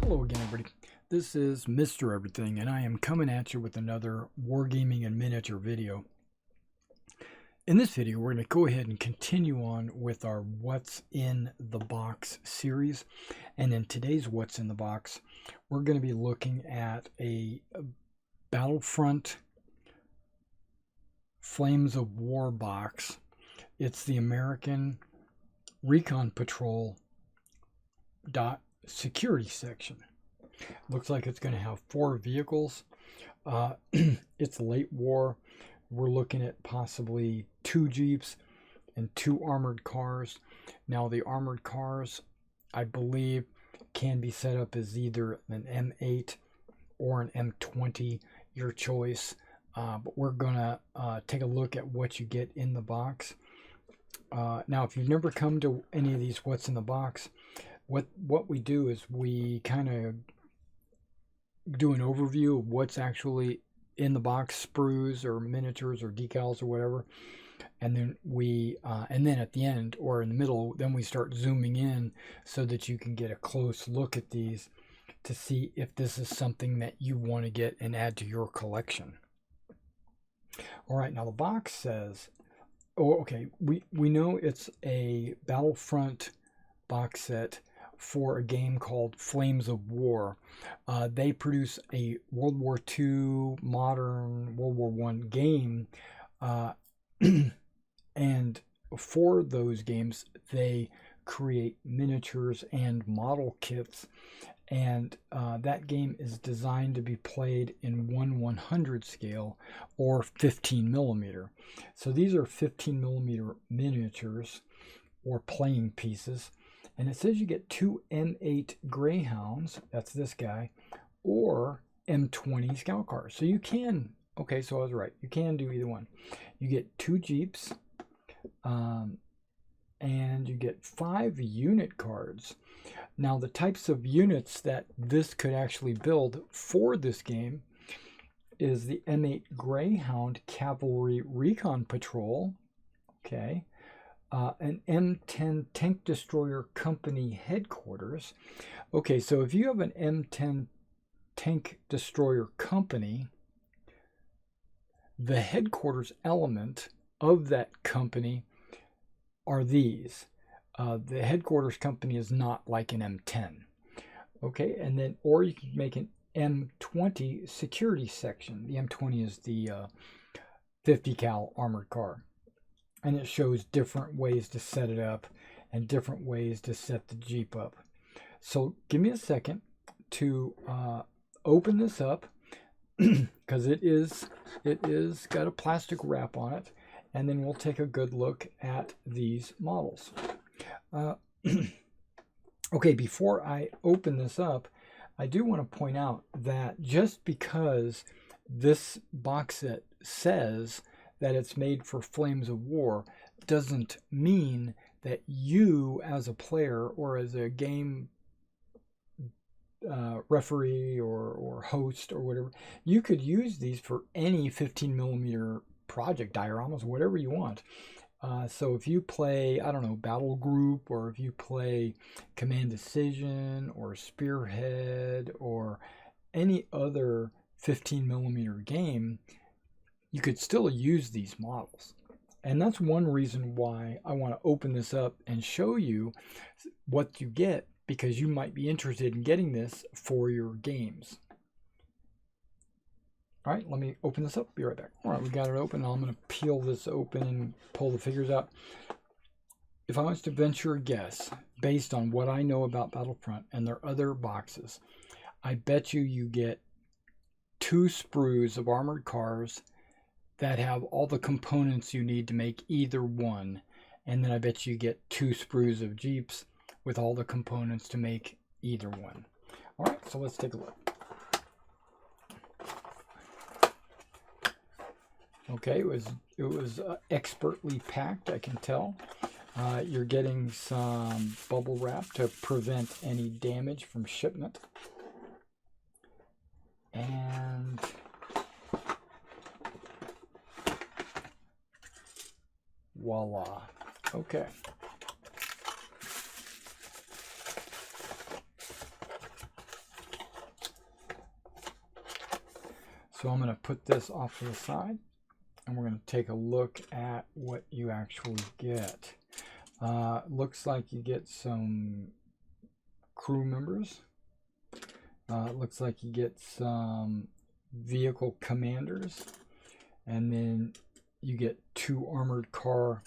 Hello again, everybody. This is Mr. Everything, and I am coming at you with another Wargaming and miniature video. In this video, we're going to go ahead and continue on with our What's in the Box series. And in today's What's in the Box, we're going to be looking at a Battlefront Flames of War box. It's the American Recon Patrol security section. Looks like it's going to have 4 vehicles. It's late war. We're looking at possibly 2 Jeeps and 2 armored cars. Now the armored cars, I believe, can be set up as either an M8 or an M20, your choice. But we're going to take a look at what you get in the box. Now, if you've never come to any of these What's in the Box, what we do is we kind of do an overview of what's actually in the box, sprues or miniatures or decals or whatever, and then then at the end or in the middle, then we start zooming in so that you can get a close look at these to see if this is something that you want to get and add to your collection. All right, now the box says, we know it's a Battlefront box set for a game called Flames of War. They produce a World War II, modern World War I game, and for those games they create miniatures and model kits, and that game is designed to be played in 1/100 scale or 15 millimeter. So these are 15 millimeter miniatures or playing pieces. And it says you get 2 M8 Greyhounds, that's this guy, or M20 scout cars. So you can, okay, so I was right, you can do either one. You get 2 Jeeps, and you get 5 unit cards. Now the types of units that this could actually build for this game is the M8 Greyhound Cavalry Recon Patrol, okay, an M10 Tank Destroyer Company Headquarters. Okay, so if you have an M10 Tank Destroyer Company, the headquarters element of that company are these. The headquarters company is not like an M10. Okay, and then, or you can make an M20 security section. The M20 is the 50 cal armored car. And it shows different ways to set it up and different ways to set the Jeep up. So give me a second to open this up because it is got a plastic wrap on it, and then we'll take a good look at these models. Okay, before I open this up, I do want to point out that just because this box set says that it's made for Flames of War doesn't mean that you as a player or as a game referee or host or whatever, you could use these for any 15 millimeter project dioramas, whatever you want. So if you play, I don't know, Battle Group, or if you play Command Decision or Spearhead or any other 15 millimeter game, you could still use these models. And that's one reason why I want to open this up and show you what you get, because you might be interested in getting this for your games. All right, let me open this up. Be right back. All right, we got it open. Now I'm going to peel this open and pull the figures out. If I was to venture a guess, based on what I know about Battlefront and their other boxes, I bet you get 2 sprues of armored cars that have all the components you need to make either one. And then I bet you get 2 sprues of Jeeps with all the components to make either one. All right, so let's take a look. Okay, it was expertly packed, I can tell. You're getting some bubble wrap to prevent any damage from shipment. And voila. Okay. So I'm going to put this off to the side, and we're going to take a look at what you actually get. Looks like you get some crew members. Looks like you get some vehicle commanders, and then you get 2 armored car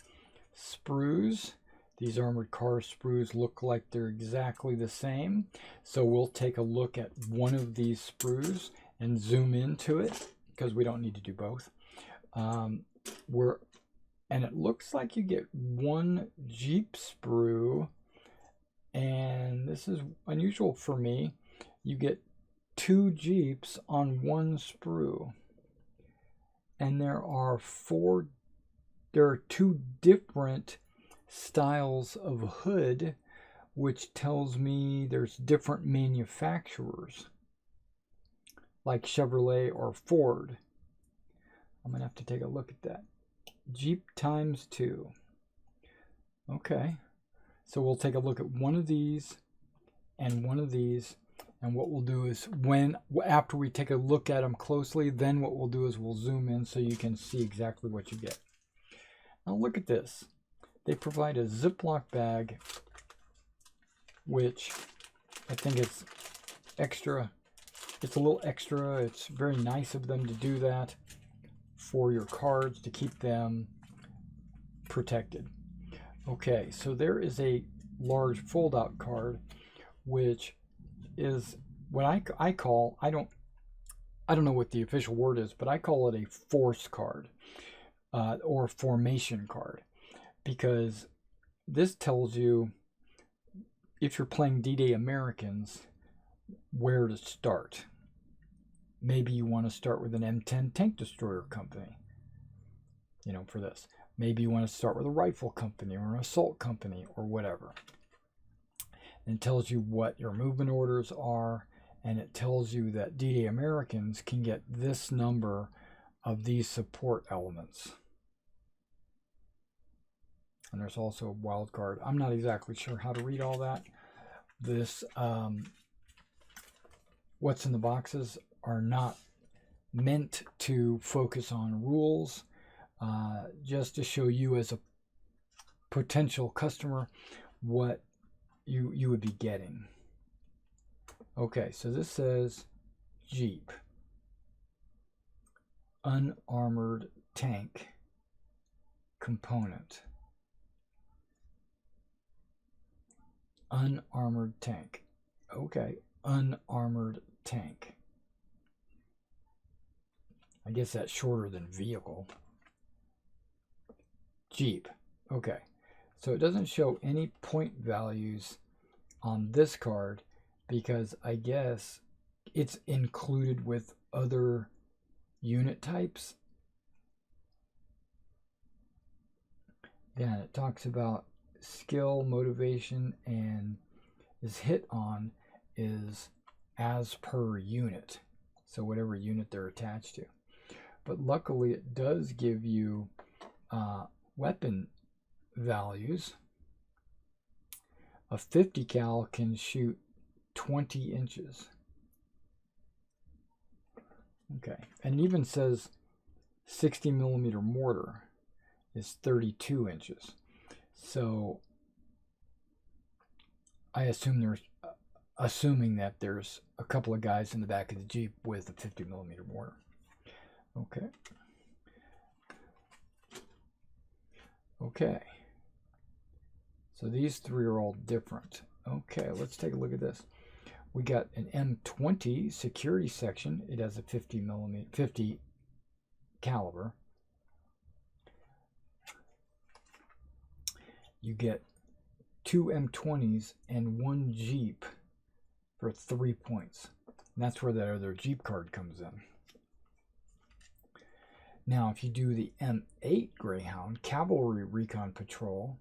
sprues. These armored car sprues look like they're exactly the same, so we'll take a look at one of these sprues and zoom into it because we don't need to do both. And it looks like you get 1 Jeep sprue, and this is unusual for me. You get 2 Jeeps on 1 sprue, and there are 2 different styles of hood, which tells me there's different manufacturers like Chevrolet or Ford. I'm gonna have to take a look at that. Jeep times 2. Okay, so we'll take a look at one of these and one of these, and what we'll do is after we take a look at them closely, then what we'll do is we'll zoom in so you can see exactly what you get. Now look at this. They provide a Ziploc bag, which I think it's extra. It's a little extra. It's very nice of them to do that for your cards to keep them protected. Okay, so there is a large fold-out card, which is what I call, I don't know what the official word is, but I call it a force card or formation card, because this tells you, if you're playing D-Day Americans, where to start. Maybe you want to start with an M10 tank destroyer company, you know, for this. Maybe you want to start with a rifle company or an assault company or whatever. And it tells you what your movement orders are, and it tells you that D-Day Americans can get this number of these support elements. And there's also a wild card. I'm not exactly sure how to read all that. This, what's in the boxes are not meant to focus on rules, just to show you as a potential customer what you would be getting. Okay, so this says Jeep, unarmored tank component. Unarmored tank. Okay, unarmored tank. I guess that's shorter than vehicle. Jeep. Okay, so it doesn't show any point values on this card because I guess it's included with other unit types. Then it talks about skill, motivation, and is hit on is as per unit. So whatever unit they're attached to. But luckily it does give you weapon values. A 50 cal can shoot 20 inches. Okay, and it even says 60 millimeter mortar is 32 inches. So I assume assuming that there's a couple of guys in the back of the Jeep with a 50 millimeter mortar. Okay. Okay. So these three are all different. Okay, let's take a look at this. We got an M20 security section. It has a 50 caliber. You get 2 M20s and 1 Jeep for 3 points. And that's where that other Jeep card comes in. Now, if you do the M8 Greyhound Cavalry Recon Patrol,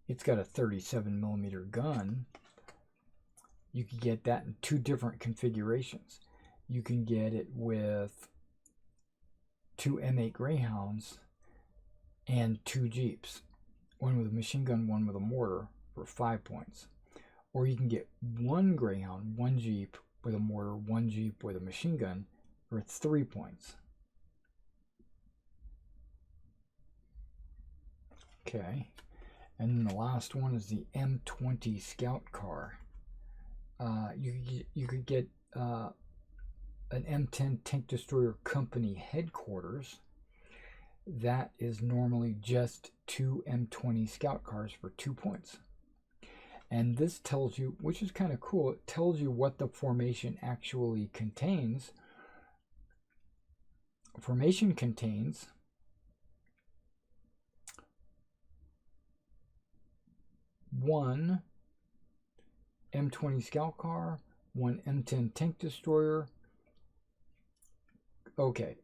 it's got a 37 millimeter gun. You can get that in 2 different configurations. You can get it with 2 M8 Greyhounds and 2 Jeeps. One with a machine gun, one with a mortar for 5 points. Or you can get 1 Greyhound, 1 Jeep, with a mortar, 1 Jeep with a machine gun are 3 points. Okay, and then the last one is the M20 Scout car. You could get an M10 Tank Destroyer Company headquarters. That is normally just 2 M20 Scout cars for 2 points. And this tells you, which is kind of cool, it tells you what the formation actually contains. Formation contains one M20 Scout car, 1 M10 Tank Destroyer. Okay.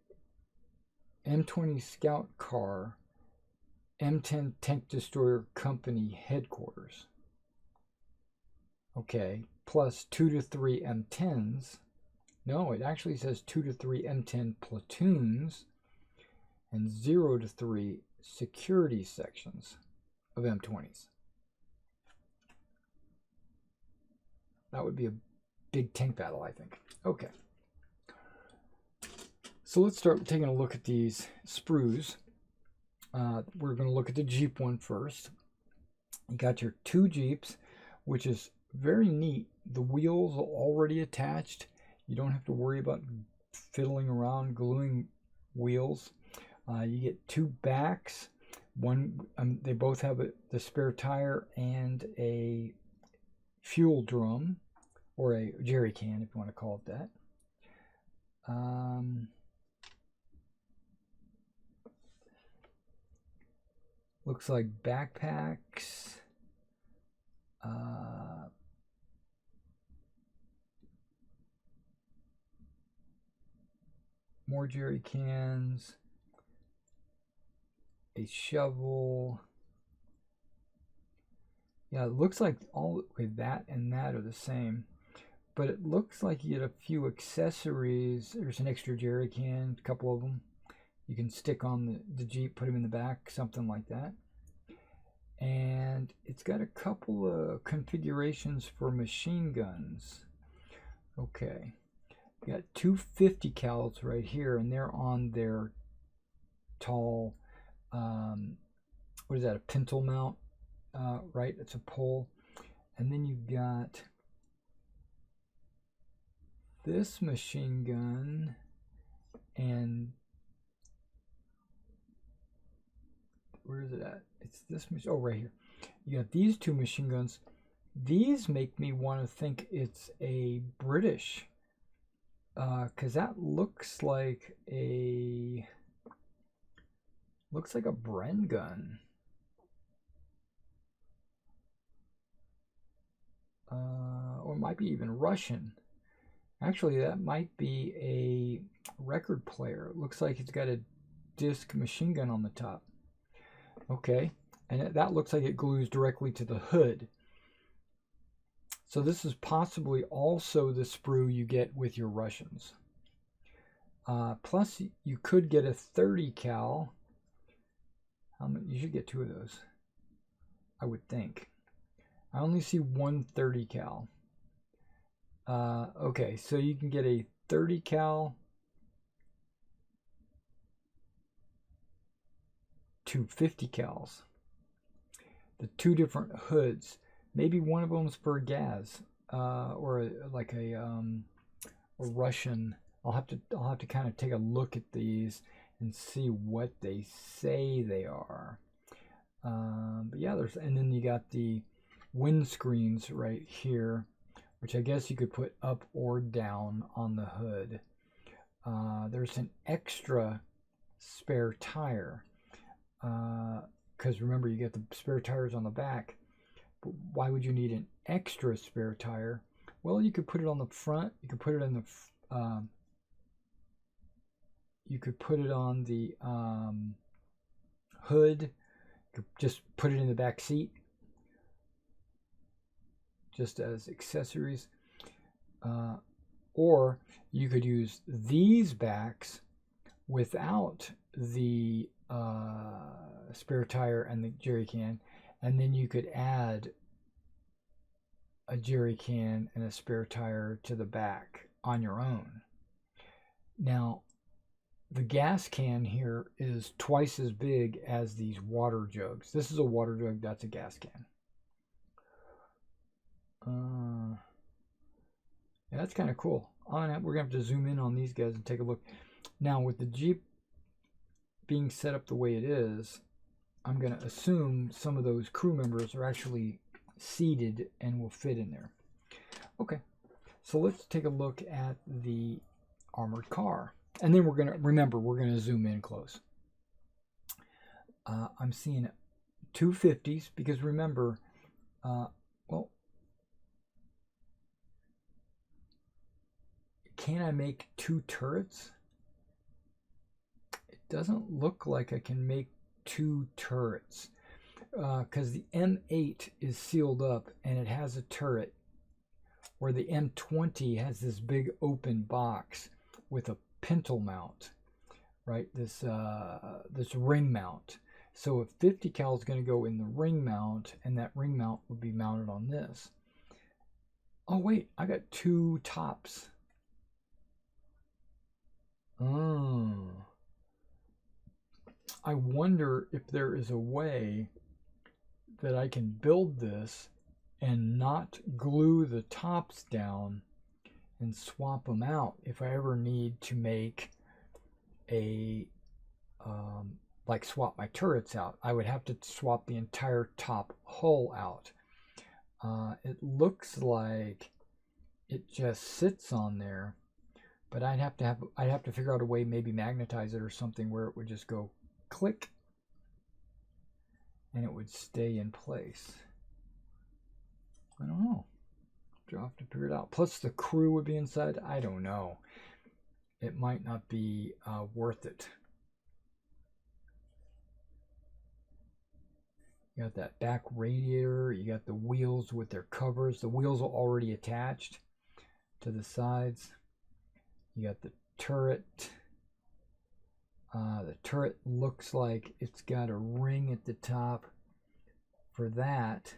M20 Scout car, M10 Tank Destroyer Company headquarters. Okay, plus 2 to 3 M10s. No, it actually says 2 to 3 M10 platoons and 0 to 3 security sections of M20s. That would be a big tank battle, I think. Okay. So let's start taking a look at these sprues. We're going to look at the Jeep one first. You got your 2 Jeeps, which is very neat. The wheels are already attached. You don't have to worry about fiddling around gluing wheels. You get 2 backs. One, they both have the spare tire and a fuel drum, or a jerry can, if you want to call it that. Looks like backpacks. More jerry cans. A shovel. Yeah, it looks like all that and that are the same. But it looks like you get a few accessories. There's an extra jerry can, a couple of them. You can stick on the Jeep, put them in the back, something like that. And it's got a couple of configurations for machine guns. Okay. You got 2 50 cals right here, and they're on their tall, what is that, a pintle mount? Right, it's a pole. And then you've got this machine gun, and where is it at? It's this machine. Oh, right here. You got these 2 machine guns. These make me want to think it's a British, because that looks like a Bren gun. Or it might be even Russian. Actually, that might be a record player. It looks like it's got a disc machine gun on the top. Okay, and that looks like it glues directly to the hood. So this is possibly also the sprue you get with your Russians. Plus, you could get a 30 cal. You should get 2 of those, I would think. I only see 1 30 cal. Okay, so you can get a 30 cal, 2 50 cals. The 2 different hoods. Maybe one of them's for gas, or like a Russian. I'll have to kind of take a look at these and see what they say they are. But yeah, and then you got the windscreens right here, which I guess you could put up or down on the hood. There's an extra spare tire, because remember, you get the spare tires on the back. But why would you need an extra spare tire? Well, you could put it on the front. You could put it in the hood. You could just put it in the back seat, just as accessories. Or you could use these backs without the spare tire and the jerry can, and then you could add a jerry can and a spare tire to the back on your own. Now, the gas can here is twice as big as these water jugs. This is a water jug, that's a gas can. Yeah, that's kind of cool. We're going to have to zoom in on these guys and take a look. Now, with the Jeep being set up the way it is, I'm going to assume some of those crew members are actually seated and will fit in there. Okay, so let's take a look at the armored car. And then we're going to, remember, we're going to zoom in close. I'm seeing 250s because remember, well, can I make 2 turrets? It doesn't look like I can make 2 turrets because the M8 is sealed up and it has a turret, where the M20 has this big open box with a pintle mount, right? This ring mount. So a 50 cal is going to go in the ring mount, and that ring mount would be mounted on this. Oh wait, I got 2 tops. I wonder if there is a way that I can build this and not glue the tops down and swap them out if I ever need to make a like swap my turrets out. I would have to swap the entire top hull out. It looks like it just sits on there, but I'd have to figure out a way, maybe magnetize it or something, where it would just go click and it would stay in place. I don't know. I'll have to figure it out. Plus the crew would be inside. I don't know. It might not be worth it. You got that back radiator. You got the wheels with their covers. The wheels are already attached to the sides. You got the turret. The turret looks like it's got a ring at the top for that.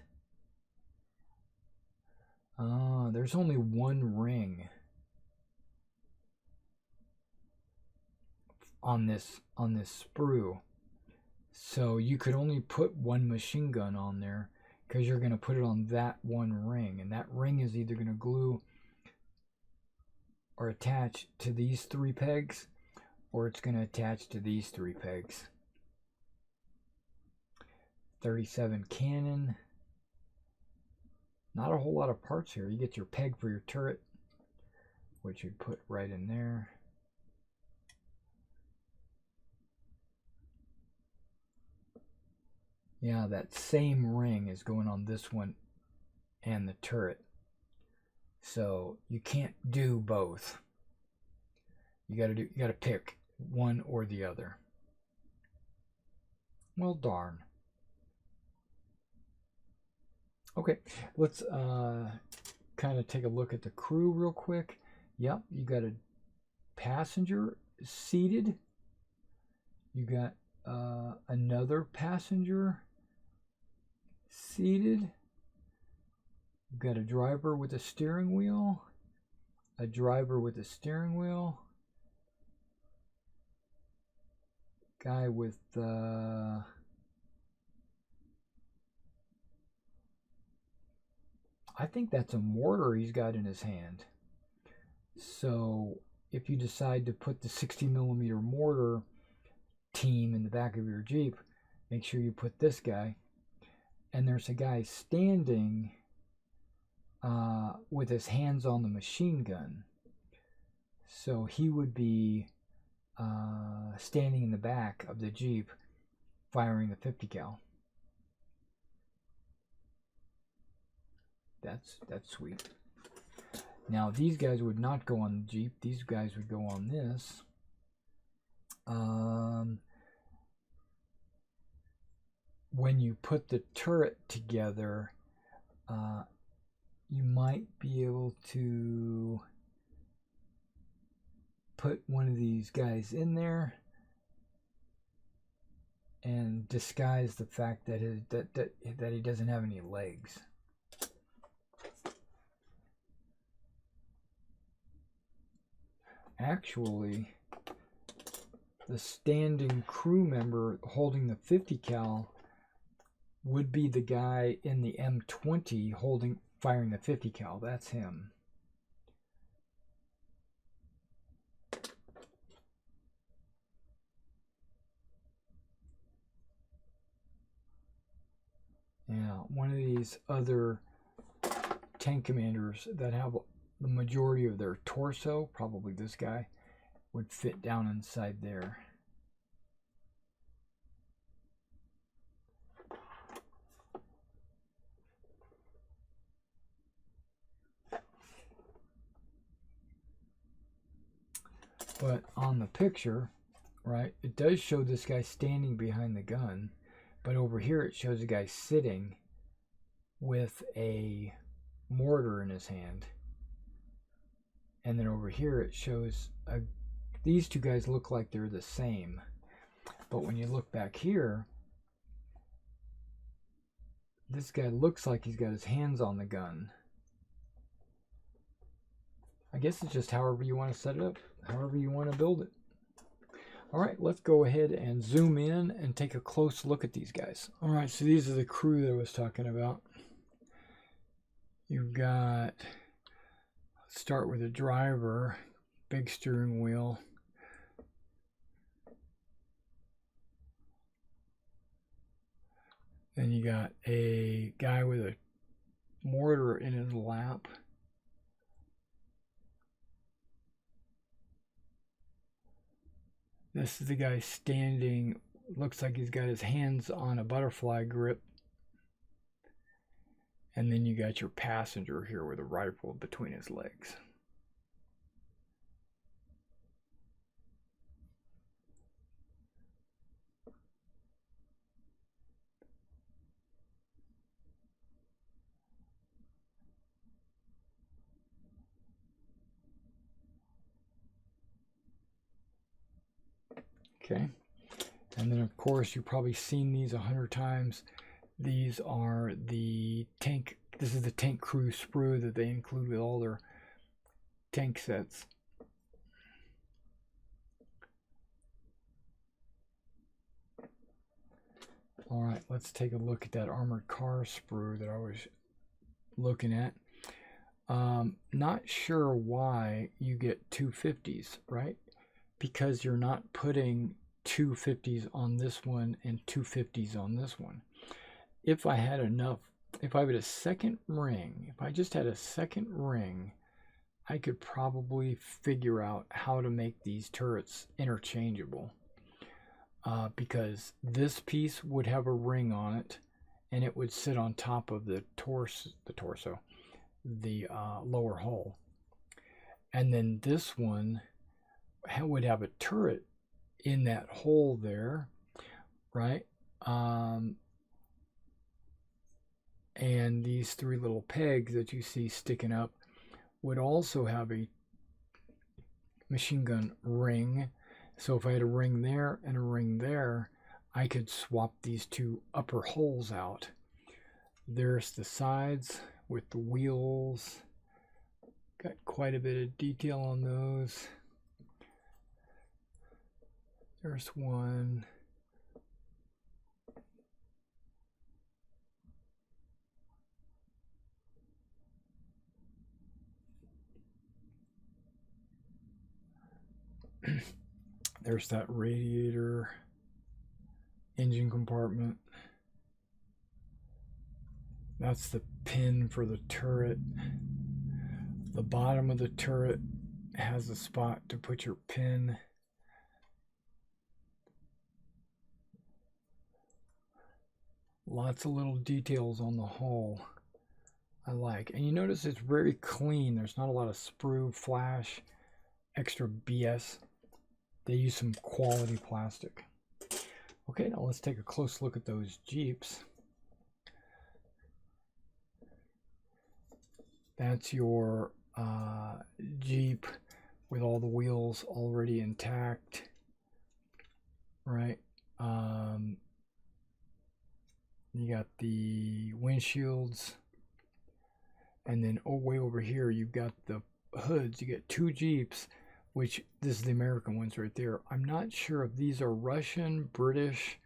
There's only one ring on this sprue, so you could only put one machine gun on there because you're going to put it on that one ring, and that ring is either going to glue or attach to these 3 pegs, or it's going to attach to these 3 pegs. 37 cannon. Not a whole lot of parts here. You get your peg for your turret, which you'd put right in there. Yeah, that same ring is going on this one and the turret. So you can't do both. You gotta pick one or the other. Well, darn. Okay, let's kind of take a look at the crew real quick. Yep, you got a passenger seated. You got another passenger seated. You've got a driver with a steering wheel. A driver with a steering wheel. Guy with I think that's a mortar he's got in his hand. So if you decide to put the 60mm mortar team in the back of your Jeep, make sure you put this guy. And there's a guy standing with his hands on the machine gun. So he would be standing in the back of the Jeep firing the 50 cal. That's sweet. Now these guys would not go on the Jeep. These guys would go on this. When you put the turret together, you might be able to put one of these guys in there and disguise the fact that he doesn't have any legs. actually, the standing crew member holding the 50 cal would be the guy in the M20 firing the 50 cal. That's him. Yeah, one of these other tank commanders that have the majority of their torso, probably this guy, would fit down inside there. But on the picture, right, it does show this guy standing behind the gun, but over here it shows a guy sitting with a mortar in his hand. And then over here it shows these two guys look like they're the same. But when you look back here, this guy looks like he's got his hands on the gun. I guess it's just however you want to set it up, however you want to build it. All right, let's go ahead and zoom in and take a close look at these guys. All right, so these are the crew that I was talking about. You've got, let's start with the driver, big steering wheel. Then you got a guy with a mortar in his lap. This is the guy standing, looks like he's got his hands on a butterfly grip. And then you got your passenger here with a rifle between his legs. Okay, and then of course you've probably seen these 100 times. These are the tank, this is the tank crew sprue that they include with all their tank sets. All right, let's take a look at that armored car sprue that I was looking at. Not sure why you get 250s, right? Because you're not putting 250s on this one and 250s on this one. If I had enough, if I had a second ring, if I just had a second ring, I could probably figure out how to make these turrets interchangeable. Because this piece would have a ring on it, and it would sit on top of the lower hull. And then this one would have a turret in that hole there, right? And these three little pegs that you see sticking up would also have a machine gun ring. So if I had a ring there and a ring there, I could swap these two upper holes out. There's the sides with the wheels. Got quite a bit of detail on those. There's one. There's that radiator, engine compartment. That's the pin for the turret. The bottom of the turret has a spot to put your pin. Lots of little details on the hull I like. And you notice it's very clean. There's not a lot of sprue, flash, extra BS. They use some quality plastic. Okay, now let's take a close look at those Jeeps. That's your Jeep with all the wheels already intact, right? You got the windshields, and then way over here you've got the hoods. You get two Jeeps which this is the American ones right there. I'm not sure if these are Russian, British,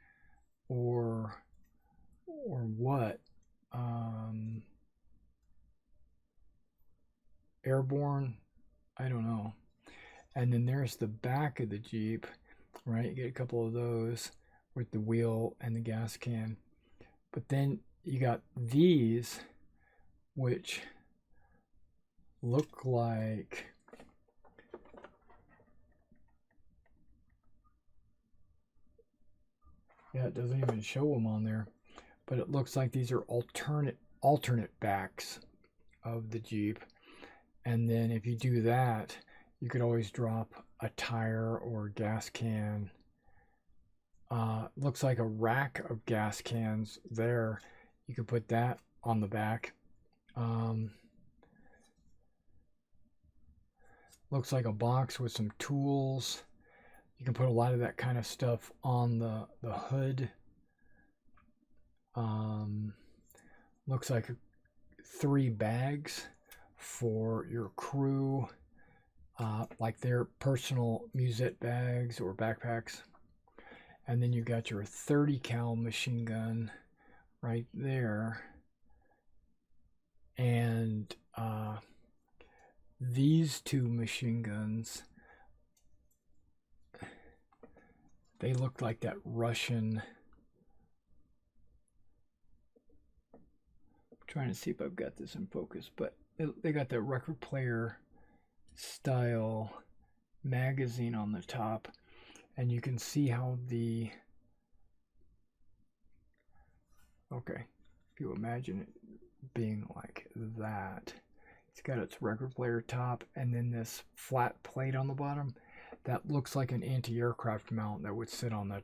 or what. Airborne, I don't know. And then there's the back of the Jeep, right? You get a couple of those with the wheel and the gas can. But then you got these, which look like, yeah, it doesn't even show them on there, but it looks like these are alternate backs of the Jeep. And then if you do that, you could always drop a tire or a gas can. Looks like a rack of gas cans there. You could put that on the back. Looks like a box with some tools. You can put a lot of that kind of stuff on the hood. Looks like 3 bags for your crew, like their personal musette bags or backpacks. And then you got your 30 cal machine gun right there. And these 2 machine guns, they look like that Russian. I'm trying to see if I've got this in focus, but they got that record player style magazine on the top, and you can see how the, okay, if you imagine it being like that, it's got its record player top and then this flat plate on the bottom that looks like an anti-aircraft mount that would sit on the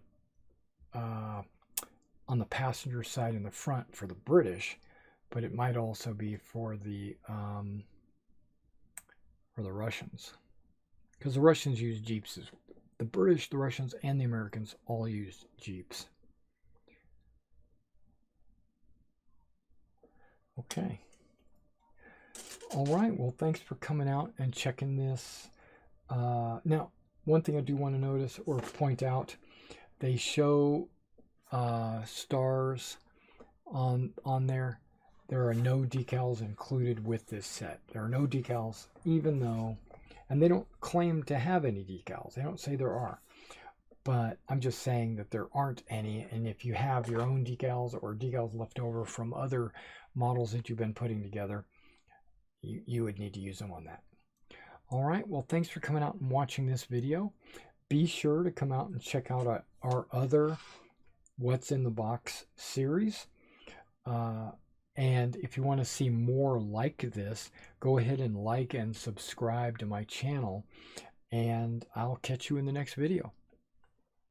passenger side in the front for the British, but it might also be for the Russians, because the Russians use Jeeps. The British, the Russians, and the Americans all use Jeeps. Okay. All right. Well, thanks for coming out and checking this. Now, one thing I do want to notice or point out, they show stars on there. There are no decals included with this set. There are no decals, even though, and they don't claim to have any decals. They don't say there are, but I'm just saying that there aren't any. And if you have your own decals or decals left over from other models that you've been putting together, you would need to use them on that. All right, well, thanks for coming out and watching this video. Be sure to come out and check out our other What's in the Box series. And if you want to see more like this, go ahead and like and subscribe to my channel, and I'll catch you in the next video.